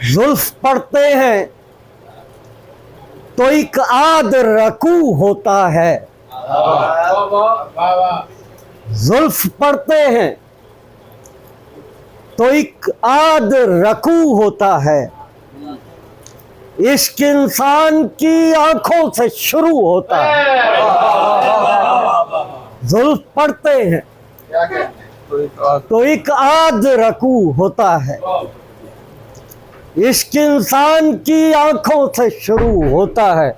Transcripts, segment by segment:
जुल्फ पढ़ते हैं तो एक आद रकू होता है। जुल्फ पढ़ते हैं तो एक आद रकू होता है। इश्क इंसान की आंखों से शुरू होता है। जुल्फ पढ़ते हैं तो एक आद रकू होता है। इश्क इंसान की आंखों से शुरू होता है।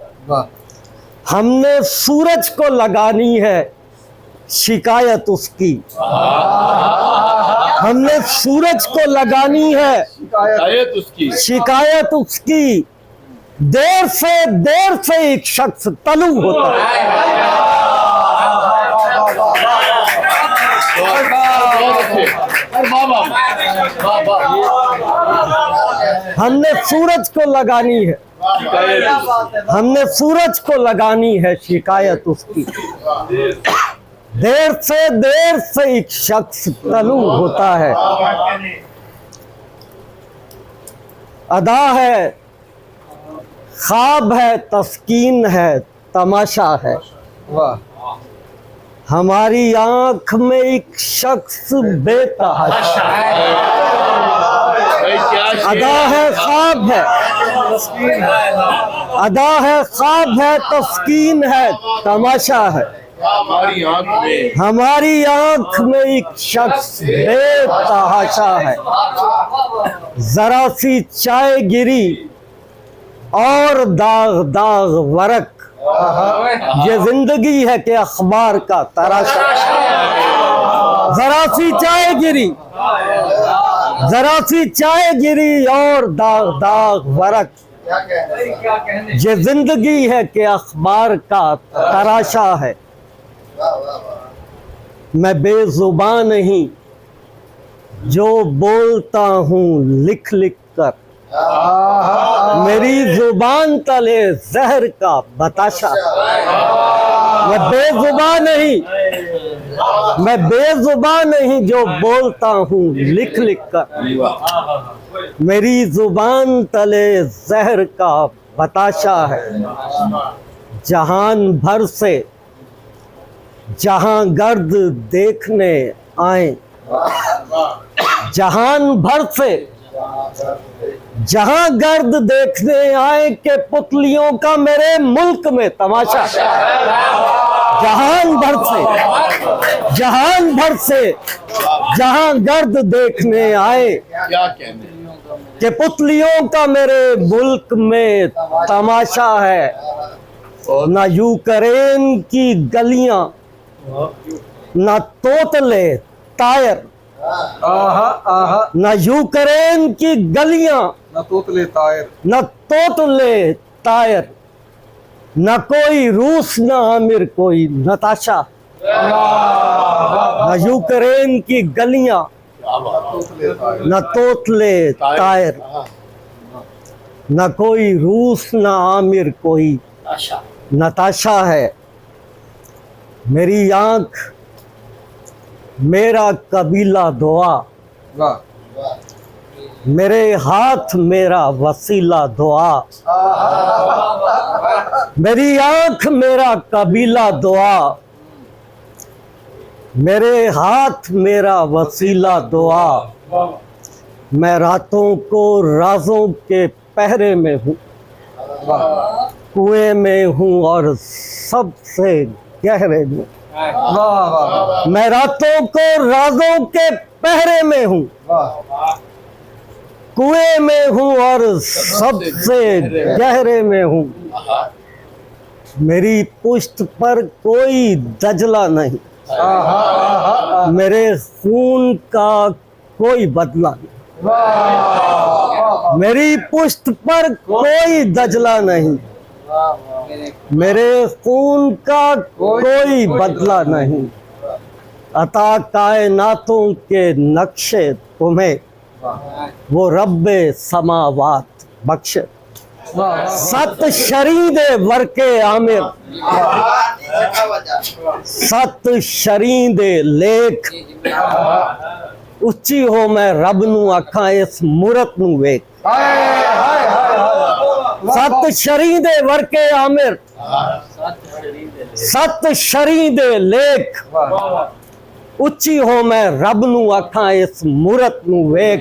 हमने सूरज को लगानी है शिकायत उसकी। हमने सूरज को लगानी है शिकायत उसकी। देर से एक शख्स तलू होता है। हमने सूरज को लगानी है, हमने सूरज को लगानी है शिकायत उसकी। देर से एक शख्स तलू होता है। अदा है, ख्वाब है, तस्कीन है, तमाशा है। हमारी आंख में एक शख्स बेतहाशा। अदा है, ख्वाब है, अदा है, ख्वाब है, तस्कीन है, तमाशा है। हमारी आंख में एक शख्स बेतहाशा है। जरा सी चाय गिरी और दाग दाग वरक। ये जिंदगी है कि अखबार का तराशा। जरा सी चाय गिरी, जरा सी चाय गिरी और दाग दाग वरक। ये जिंदगी है कि अखबार का तराशा है। मैं बेजुबान नहीं जो बोलता हूँ लिख लिख कर। मेरी जुबान तले जहर का बताशा। मैं बेजुबान नहीं, मैं बेजुबान नहीं जो बोलता हूँ लिख लिख कर। मेरी जुबान तले जहर का बताशा है। जहान भर से जहां गर्द देखने आए, जहान भर से जहां गर्द देखने आए के पुतलियों का मेरे मुल्क में तमाशा। जहान भर से, जहान भर से जहां गर्द देखने आए के पुतलियों का मेरे मुल्क में तमाशा है। ना यूक्रेन की गलियां, ना तोतले तायर। न यूक्रेन की गलियां, न तोतले तायर, न तोतले तायर। न कोई रूस, न आमिर, कोई नताशा। न यूक्रेन की गलियां, न तोतले तायर। न कोई रूस, न आमिर, कोई नताशा है। मेरी आंख मेरा कबीला दुआ, मेरे हाथ मेरा वसीला दुआ। मेरी आंख मेरा कबीला दुआ, मेरे हाथ मेरा वसीला दुआ। मैं रातों को राजों के पहरे में हूँ, कुएं में हूँ और सबसे गहरे में। मैं रातों को राजों के पहरे में हूँ, कुएं में हूँ और सबसे गहरे में हूँ। मेरी पुश्त पर कोई दजला नहीं, मेरे खून का कोई बदला नहीं। मेरी पुश्त पर कोई दजला नहीं, मेरे खून का कोई बदला नहीं। अता कायनातों के नक्शे तुम्हें वो रब्बे समावात बख्शे। सत शरीदे वर्के आमिर, सत शरीदे लेख ਉੱਚੀ ਹੋ ਮੈਂ ਰੱਬ ਨੂੰ ਆਖਾਂ ਇਸ ਮੂਰਤ ਨੂੰ ਵੇਖ। ਸਤ ਸ਼ਰੀ ਦੇ ਵਰਕੇ ਆਮਿਰ, ਸਤ ਸ਼ਰੀ ਦੇ ਲੇਖ, ਉੱਚੀ ਹੋ ਮੈਂ ਰੱਬ ਨੂੰ ਆਖਾਂ ਇਸ ਮੂਰਤ ਨੂੰ ਵੇਖ।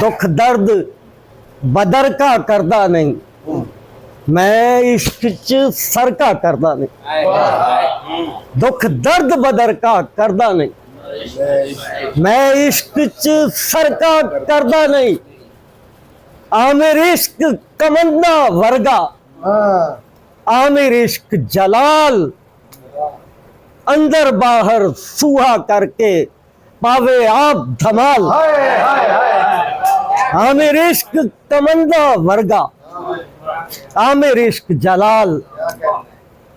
ਦੁੱਖ ਦਰਦ ਬਦਰਕਾ ਕਰਦਾ ਨਹੀਂ, मैं इश्क च सरका करदा नहीं। दुख दर्द बदरका करदा नहीं, मैं इश्क च सरका करदा नहीं। आमिर इश्क कमंदा वर्गा, आमिर इश्क जलाल, अंदर बाहर सूहा करके पावे आप धमाल। आमिर इश्क कमंदा वर्गा, आमिर इश्क जलाल,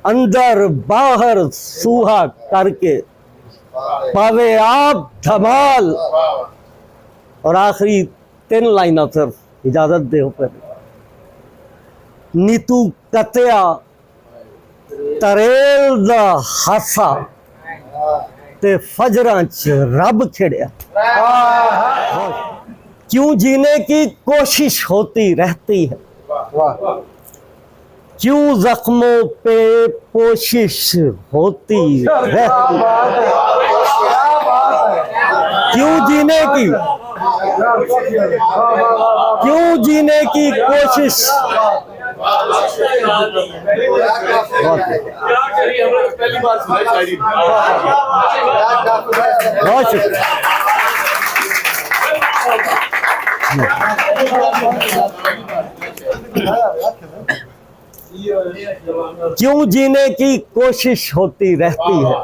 अंदर बाहर सूहा करके पावे आप धमाल। और आखिरी 3 लाइना सिर्फ इजाजत दे पर। नीतू कतिया तरेल दा हासा ते फजरां च रब खिड़िया। क्यों जीने की कोशिश होती रहती है, क्यों जख्मों पे पोशिश होती रहती है, क्यों जीने की कोशिश। बहुत शुक्रिया। क्यों जीने की कोशिश होती रहती है,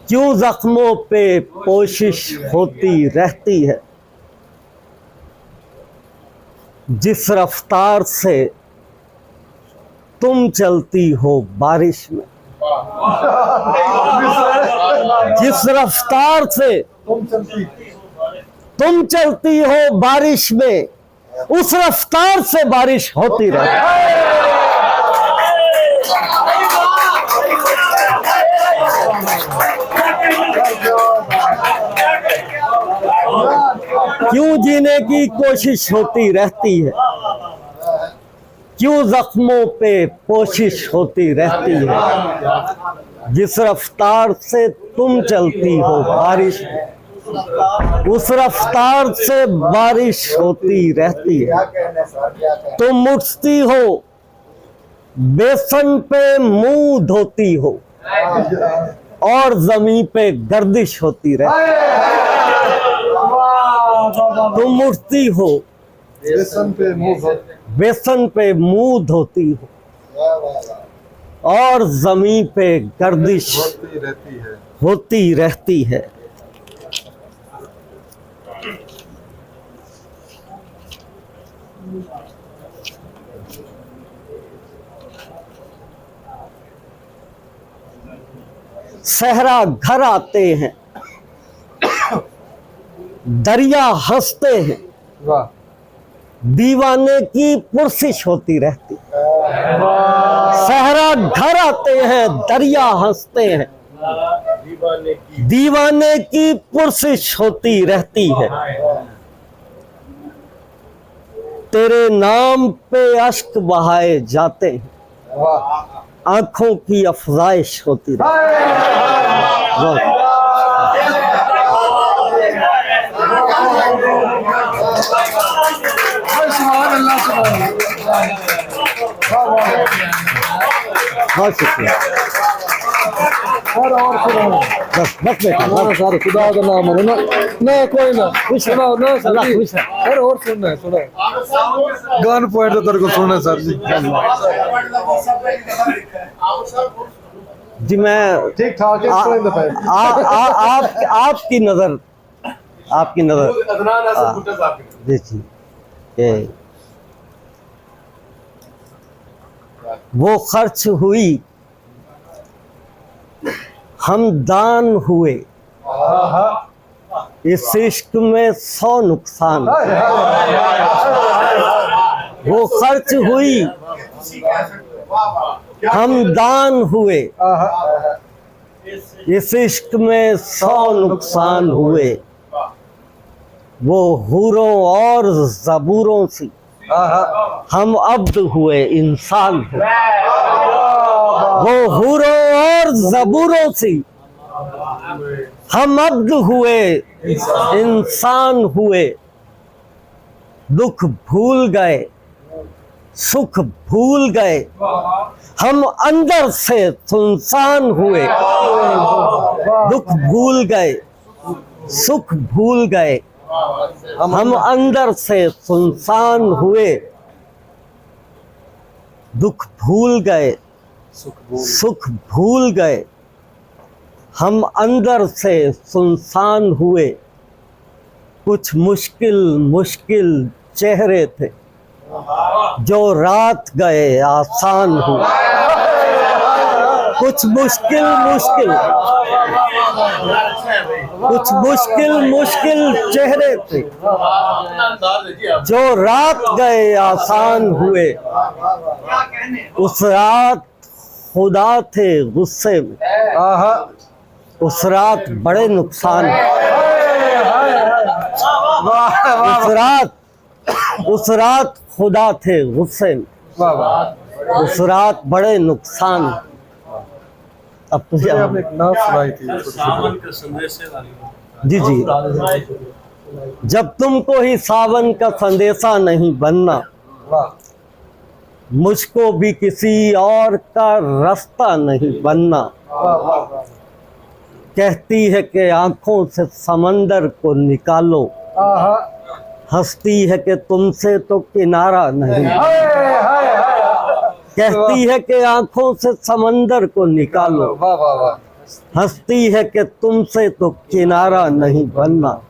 क्यों जख्मों पे पोशिश होती रहती है। जिस रफ्तार से तुम चलती हो बारिश में, जिस रफ्तार से तुम चलती हो बारिश में, उस रफ्तार से बारिश होती रहती। क्यों जीने की कोशिश होती रहती है, क्यों जख्मों पे पोशिश होती रहती है। जिस रफ्तार से तुम चलती हो बारिश, उस रफ्तार से बारिश होती रहती है। तुम उठती हो बेसन पे मुंह धोती हो, और जमीन पे गर्दिश होती रहती है। तुम उठती हो बेसन पे मुंह धोती हो, और जमीन पे गर्दिश होती रहती है। सहरा घर आते हैं, दरिया हंसते हैं, दीवाने की पुरसिश होती रहती। सहरा घर आते हैं, दरिया हंसते हैं, दीवाने की पुरसिश होती रहती है। तेरे नाम पे अश्क बहाए जाते हैं, आंखों की अफजाइश होती रहती है। बहुत शुक्रिया। बस बेटा सारे खुदा का नाम है ना ना कोई ना खुश सुना ना अल्लाह खुश है। सर और सुनना है सुना गान पॉइंट तो तेरे को सुनना है सर जी जी मैं ठीक ठाक आपकी नजर देखिए वो खर्च हुई हम दान हुए, इस इश्क में 100 नुकसान। वो खर्च हुई हम दान हुए, इस इश्क में 100 नुकसान हुए, वो हूरों और ज़बूरों से हम अब्द हुए इंसान हुए। वो हूरों और ज़बूरों से हम अब्द हुए इंसान हुए। दुख भूल गए, सुख भूल गए, हम अंदर से सुनसान हुए। दुख भूल गए, सुख भूल गए, हम अंदर से सुनसान हुए। दुख भूल गए, सुख भूल गए, हम अंदर से सुनसान हुए। कुछ मुश्किल मुश्किल चेहरे थे, जो रात गए आसान हुए। कुछ मुश्किल मुश्किल, कुछ मुश्किल मुश्किल चेहरे थे, जो रात गए आसान हुए। उस रात खुदा थे गुस्से में, उस रात बड़े नुकसान। उस रात खुदा थे गुस्से में, उस रात बड़े नुकसान। अब तो आपने एक नात सुनाई थी सावन का संदेशे वाली। जी जी, जब तुमको ही सावन का संदेशा नहीं बनना, मुझको भी किसी और का रास्ता नहीं बनना। कहती है कि आंखों से समंदर को निकालो, हंसती है कि तुमसे तो किनारा नहीं। कहती है कि आंखों से समंदर को निकालो, हंसती है कि तुमसे तो किनारा नहीं बनना।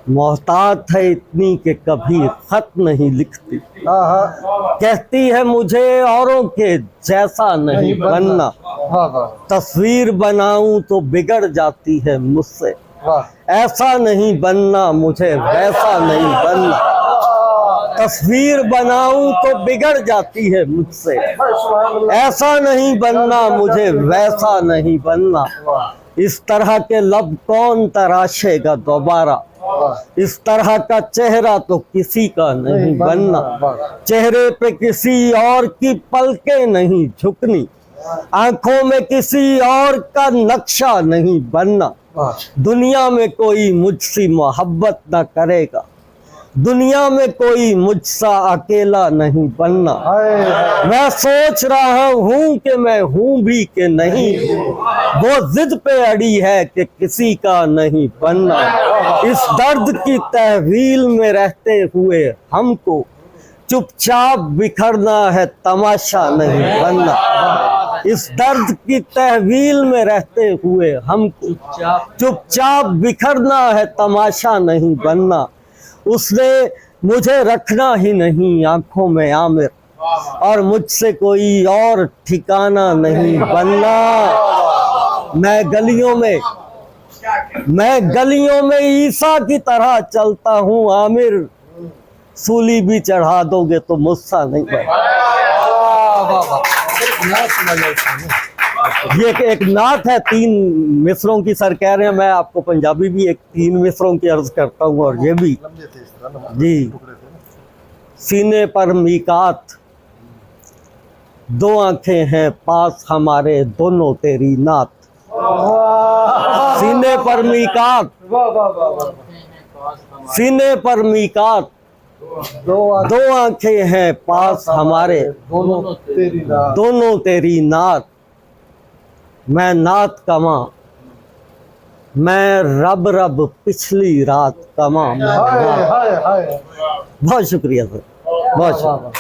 मोहतात है इतनी कि कभी खत नहीं लिखती, कहती है मुझे औरों के जैसा नहीं बनना। तस्वीर बनाऊं तो बिगड़ जाती है मुझसे, ऐसा नहीं बनना मुझे वैसा नहीं बनना। तस्वीर बनाऊं तो बिगड़ जाती है मुझसे, ऐसा नहीं बनना मुझे वैसा नहीं बनना। इस तरह के लब कौन तराशेगा दोबारा, इस तरह का चेहरा तो किसी का नहीं बनना। चेहरे पे किसी और की पलकें नहीं झुकनी, आंखों में किसी और का नक्शा नहीं बनना। दुनिया में कोई मुझसे मोहब्बत न करेगा, दुनिया में कोई मुझसा अकेला नहीं बनना। मैं सोच रहा हूँ कि मैं हूँ भी कि नहीं, वो जिद पे अड़ी है कि किसी का नहीं बनना। इस दर्द की तहवील में रहते हुए हमको चुपचाप बिखरना है, तमाशा नहीं बनना। इस दर्द की तहवील में रहते हुए हमको चुपचाप बिखरना है, तमाशा नहीं बनना। उसने मुझे रखना ही नहीं आंखों में आमिर, और मुझसे कोई और ठिकाना नहीं बनना। मैं गलियों में ईसा की तरह चलता हूँ आमिर, सूली भी चढ़ा दोगे तो मुझसा नहीं बनना। ये एक नात है 3 मिसरों की। सर कह रहे हैं मैं आपको पंजाबी भी एक 3 मिसरों की अर्ज करता हूँ, और ये भी जी। सीने पर मीकात, 2 आंखें हैं पास हमारे, दोनों तेरी नात। सीने पर मीकात, सीने पर मीकात, 2 आंखें हैं पास हमारे, दोनों तेरी नात। मैं नात कमा, मैं रब रब पिछली रात कमा। बहुत शुक्रिया सर, बहुत शुक्रिया।